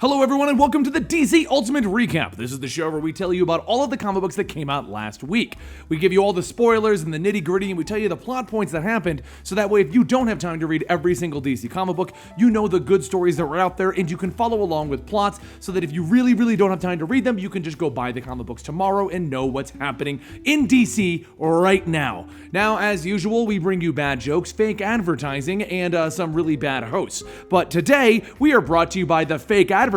Hello everyone and welcome to the DC Ultimate Recap. This is the show where we tell you about all of the comic books that came out last week. We give you all the spoilers and the nitty gritty and we tell you the plot points that happened, so that way if you don't have time to read every single DC comic book, you know the good stories that were out there and you can follow along with plots, so that if you really don't have time to read them, you can just go buy the comic books tomorrow and know what's happening in DC right now. Now, as usual, we bring you bad jokes, fake advertising, and some really bad hosts. But today, we are brought to you by the fake advertisement,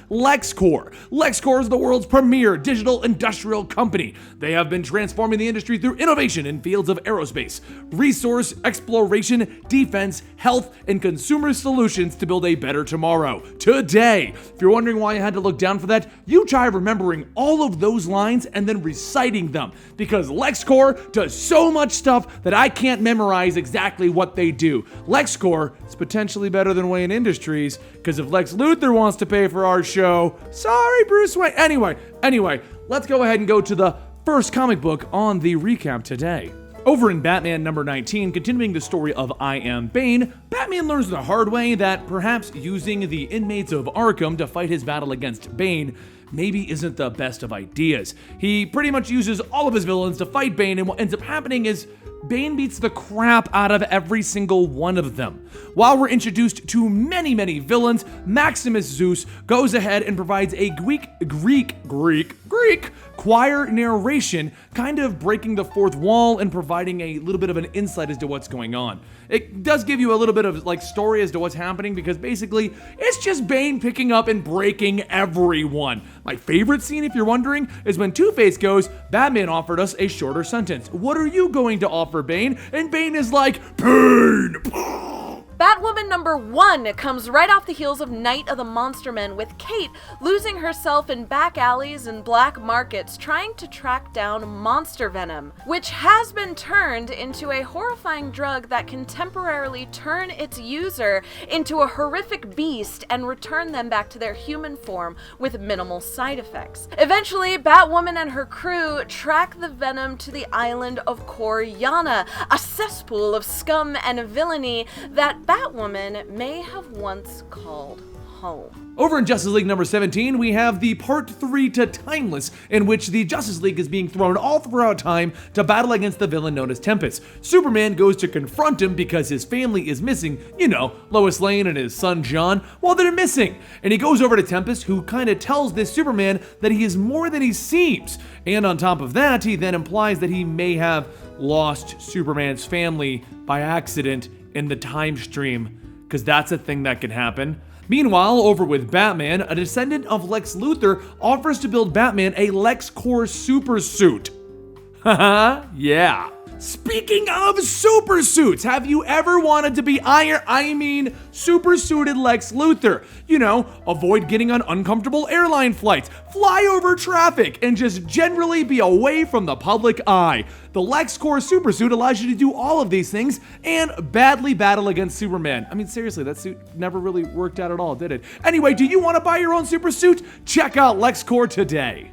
LexCorp. LexCorp is the world's premier digital industrial company. They have been transforming the industry through innovation in fields of aerospace, resource exploration, defense, health, and consumer solutions to build a better tomorrow. Today, if you're wondering why I had to look down for that, you try remembering all of those lines and then reciting them, because LexCorp does so much stuff that I can't memorize exactly what they do. LexCorp is potentially better than Wayne Industries, because if Lex Luthor wants to pay for our show, sorry Bruce Wayne. Anyway, let's go ahead and go to the first comic book on the recap today. Over in Batman number 19, continuing the story of I Am Bane, Batman learns the hard way that perhaps using the inmates of Arkham to fight his battle against Bane maybe isn't the best of ideas. He pretty much uses all of his villains to fight Bane, and what ends up happening is Bane beats the crap out of every single one of them. While we're introduced to many villains, Maximus Zeus goes ahead and provides a Greek choir narration, kind of breaking the fourth wall and providing a little bit of an insight as to what's going on. It does give you a little bit of story as to what's happening, because basically it's just Bane picking up and breaking everyone. My favorite scene, if you're wondering, is when Two-Face goes, "Batman offered us a shorter sentence. What are you going to offer, Bane?" And Bane is like, "Pain!" Batwoman number 1 comes right off the heels of Night of the Monster Men, with Kate losing herself in back alleys and black markets trying to track down monster venom, which has been turned into a horrifying drug that can temporarily turn its user into a horrific beast and return them back to their human form with minimal side effects. Eventually, Batwoman and her crew track the venom to the island of Koryana, a cesspool of scum and villainy that Batwoman may have once called home. Over in Justice League number 17, we have the Part 3 to Timeless, in which the Justice League is being thrown all throughout time to battle against the villain known as Tempest. Superman goes to confront him because his family is missing, Lois Lane and his son John, well, they're missing. And he goes over to Tempest, who kind of tells this Superman that he is more than he seems. And on top of that, he then implies that he may have lost Superman's family by accident in the time stream, because that's a thing that can happen. Meanwhile, over with Batman, a descendant of Lex Luthor offers to build Batman a LexCorp super suit. Haha, yeah. Speaking of super suits, have you ever wanted to be super suited Lex Luthor? Avoid getting on uncomfortable airline flights, fly over traffic, and just generally be away from the public eye. The LexCorp super suit allows you to do all of these things and badly battle against Superman. I mean, seriously, that suit never really worked out at all, did it? Anyway, do you want to buy your own super suit? Check out LexCorp today.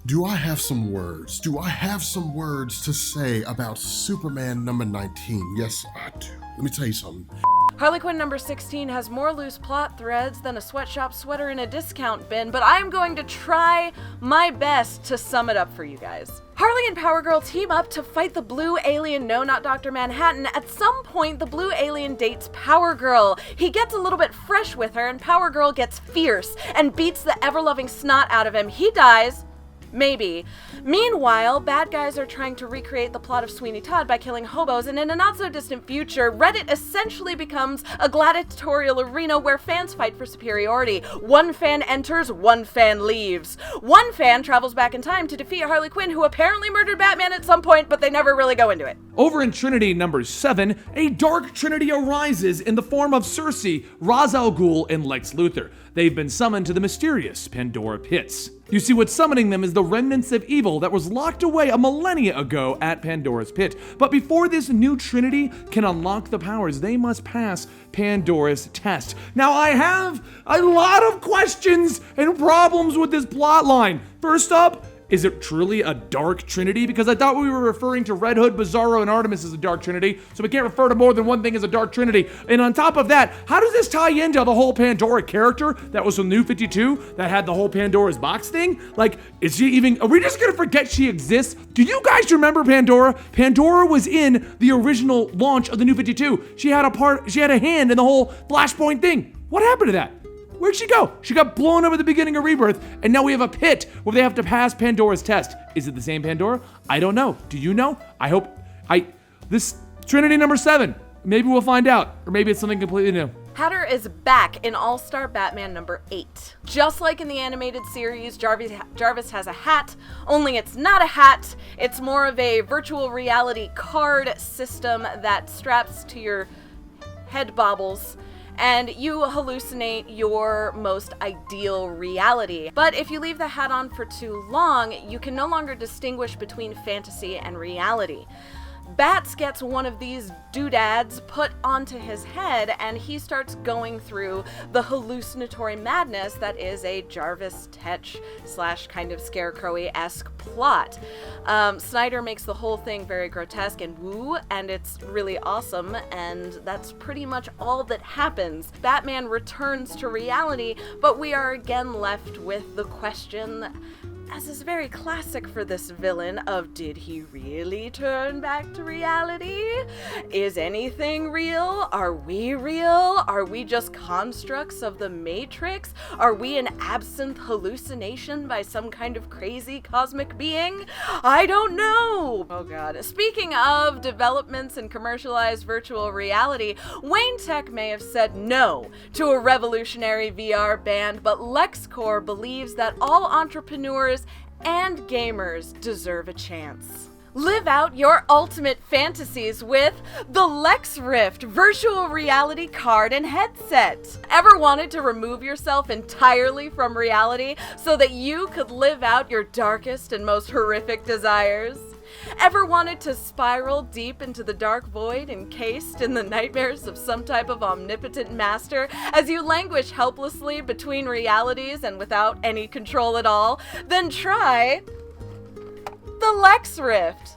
Do I have some words? Do I have some words to say about Superman number 19? Yes, I do. Let me tell you something. Harley Quinn number 16 has more loose plot threads than a sweatshop sweater in a discount bin, but I am going to try my best to sum it up for you guys. Harley and Power Girl team up to fight the blue alien, no, not Dr. Manhattan. At some point, the blue alien dates Power Girl. He gets a little bit fresh with her, and Power Girl gets fierce and beats the ever-loving snot out of him. He dies. Maybe. Meanwhile, bad guys are trying to recreate the plot of Sweeney Todd by killing hobos, and in a not-so-distant future, Reddit essentially becomes a gladiatorial arena where fans fight for superiority. One fan enters, one fan leaves. One fan travels back in time to defeat Harley Quinn, who apparently murdered Batman at some point, but they never really go into it. Over in Trinity number 7, a dark trinity arises in the form of Cersei, Ra's al Ghul, and Lex Luthor. They've been summoned to the mysterious Pandora Pits. You see, what's summoning them is the remnants of evil that was locked away a millennia ago at Pandora's Pit. But before this new trinity can unlock the powers, they must pass Pandora's test. Now, I have a lot of questions and problems with this plotline. First up, Is it truly a Dark Trinity? Because I thought we were referring to Red Hood, Bizarro, and Artemis as a Dark Trinity, so we can't refer to more than one thing as a Dark Trinity. And on top of that, how does this tie into the whole Pandora character that was from New 52 that had the whole Pandora's box thing? Like, is she even, are we just gonna forget she exists? Do you guys remember Pandora? Pandora was in the original launch of the New 52. She had a hand in the whole Flashpoint thing. What happened to that? Where'd she go? She got blown up at the beginning of Rebirth, and now we have a pit where they have to pass Pandora's test. Is it the same Pandora? I don't know. Do you know? This Trinity number 7. Maybe we'll find out, or maybe it's something completely new. Hatter is back in All-Star Batman number 8. Just like in the animated series, Jarvis has a hat, only it's not a hat. It's more of a virtual reality card system that straps to your head bobbles, and you hallucinate your most ideal reality. But if you leave the hat on for too long, you can no longer distinguish between fantasy and reality. Bats gets one of these doodads put onto his head, and he starts going through the hallucinatory madness that is a Jarvis Tetch / kind of Scarecrow-esque plot. Snyder makes the whole thing very grotesque and woo, and it's really awesome, and that's pretty much all that happens. Batman returns to reality, but we are again left with the question, as is very classic for this villain, of did he really turn back to reality? Is anything real? Are we real? Are we just constructs of the Matrix? Are we an absinthe hallucination by some kind of crazy cosmic being? I don't know! Oh god. Speaking of developments in commercialized virtual reality, Wayne Tech may have said no to a revolutionary VR ban, but LexCorp believes that all entrepreneurs and gamers deserve a chance. Live out your ultimate fantasies with the Lex Rift virtual reality card and headset. Ever wanted to remove yourself entirely from reality so that you could live out your darkest and most horrific desires? Ever wanted to spiral deep into the dark void encased in the nightmares of some type of omnipotent master as you languish helplessly between realities and without any control at all? Then try the Lex Rift.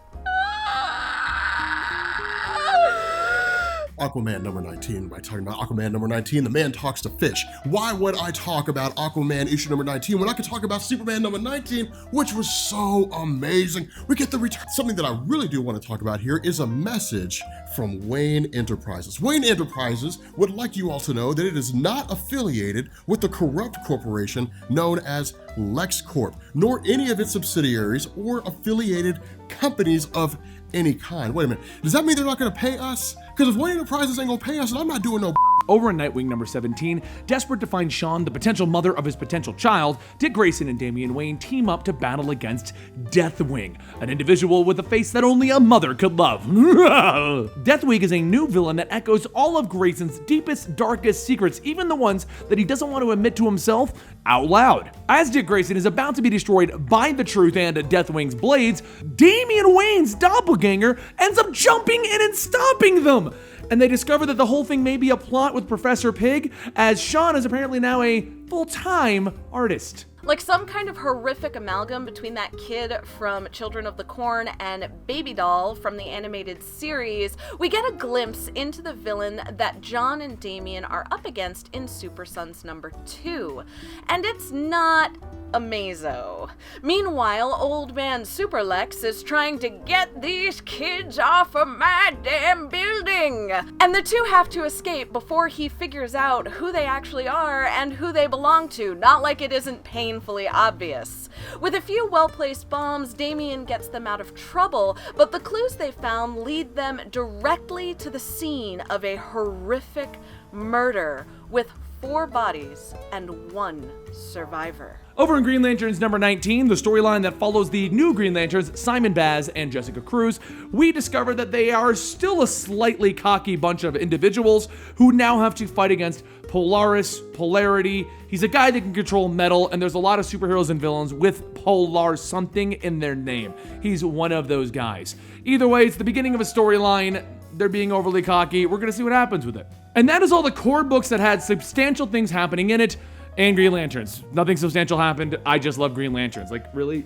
Aquaman number 19. By talking about Aquaman number 19, the man talks to fish. Why would I talk about Aquaman issue number 19 when I could talk about Superman number 19, which was so amazing? We get the return. Something that I really do want to talk about here is a message from Wayne Enterprises. Wayne Enterprises would like you all to know that it is not affiliated with the corrupt corporation known as LexCorp, nor any of its subsidiaries or affiliated companies of any kind. Wait a minute, does that mean they're not gonna pay us? Because if Wayne Enterprises ain't gonna pay us, then I'm not doing no. Over in Nightwing number 17, desperate to find Sean, the potential mother of his potential child, Dick Grayson and Damian Wayne team up to battle against Deathwing, an individual with a face that only a mother could love. Deathwing is a new villain that echoes all of Grayson's deepest, darkest secrets, even the ones that he doesn't want to admit to himself out loud. As Dick Grayson is about to be destroyed by the Truth and Deathwing's blades, Damian Wayne's doppelganger ends up jumping in and stopping them. And they discover that the whole thing may be a plot with Professor Pig, as Sean is apparently now a full-time artist. Like some kind of horrific amalgam between that kid from Children of the Corn and Baby Doll from the animated series, we get a glimpse into the villain that John and Damian are up against in Super Sons number 2. And it's not amazo. Meanwhile, old man Super Lex is trying to get these kids off of my damn building! And the two have to escape before he figures out who they actually are and who they belong to, not like it isn't painfully obvious. With a few well-placed bombs, Damian gets them out of trouble, but the clues they found lead them directly to the scene of a horrific murder with 4 bodies and 1 survivor. Over in Green Lanterns number 19, the storyline that follows the new Green Lanterns, Simon Baz and Jessica Cruz, we discover that they are still a slightly cocky bunch of individuals who now have to fight against Polaris, Polarity. He's a guy that can control metal, and there's a lot of superheroes and villains with Polar something in their name. He's one of those guys. Either way, it's the beginning of a storyline. They're being overly cocky. We're gonna see what happens with it. And that is all the core books that had substantial things happening in it. And Green Lanterns. Nothing substantial happened. I just love Green Lanterns. Like, really?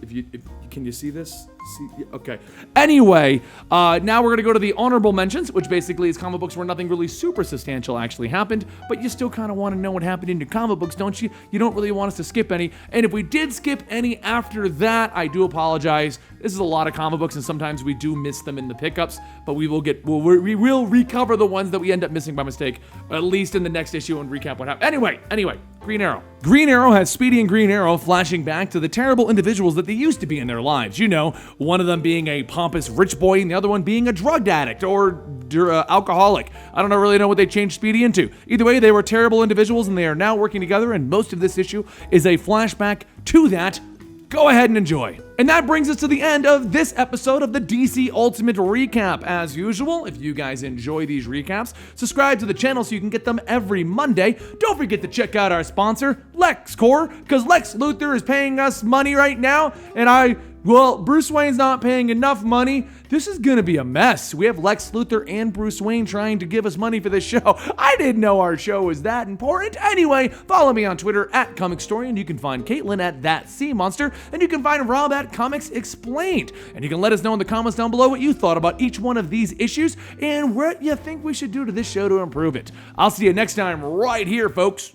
Can you see this? Okay. Anyway, now we're gonna go to the honorable mentions, which basically is comic books where nothing really super substantial actually happened, but you still kind of want to know what happened in your comic books, don't you? You don't really want us to skip any. And if we did skip any after that, I do apologize. This is a lot of comic books, and sometimes we do miss them in the pickups, but we will recover the ones that we end up missing by mistake, at least in the next issue, and recap what happened. Anyway, Green Arrow. Green Arrow has Speedy and Green Arrow flashing back to the terrible individuals that they used to be in their lives. You know, one of them being a pompous rich boy and the other one being a drug addict or alcoholic. I don't really know what they changed Speedy into. Either way, they were terrible individuals and they are now working together, and most of this issue is a flashback to that. Go ahead and enjoy. And that brings us to the end of this episode of the DC Ultimate Recap. As usual, if you guys enjoy these recaps, subscribe to the channel so you can get them every Monday. Don't forget to check out our sponsor, LexCorp, because Lex Luthor is paying us money right now, and Bruce Wayne's not paying enough money. This is gonna be a mess. We have Lex Luthor and Bruce Wayne trying to give us money for this show. I didn't know our show was that important. Anyway, follow me on Twitter at Comicstorian. You can find Caitlin at ThatSeaMonster, and you can find Rob at Comics Explained. And you can let us know in the comments down below what you thought about each one of these issues and what you think we should do to this show to improve it. I'll see you next time right here, folks.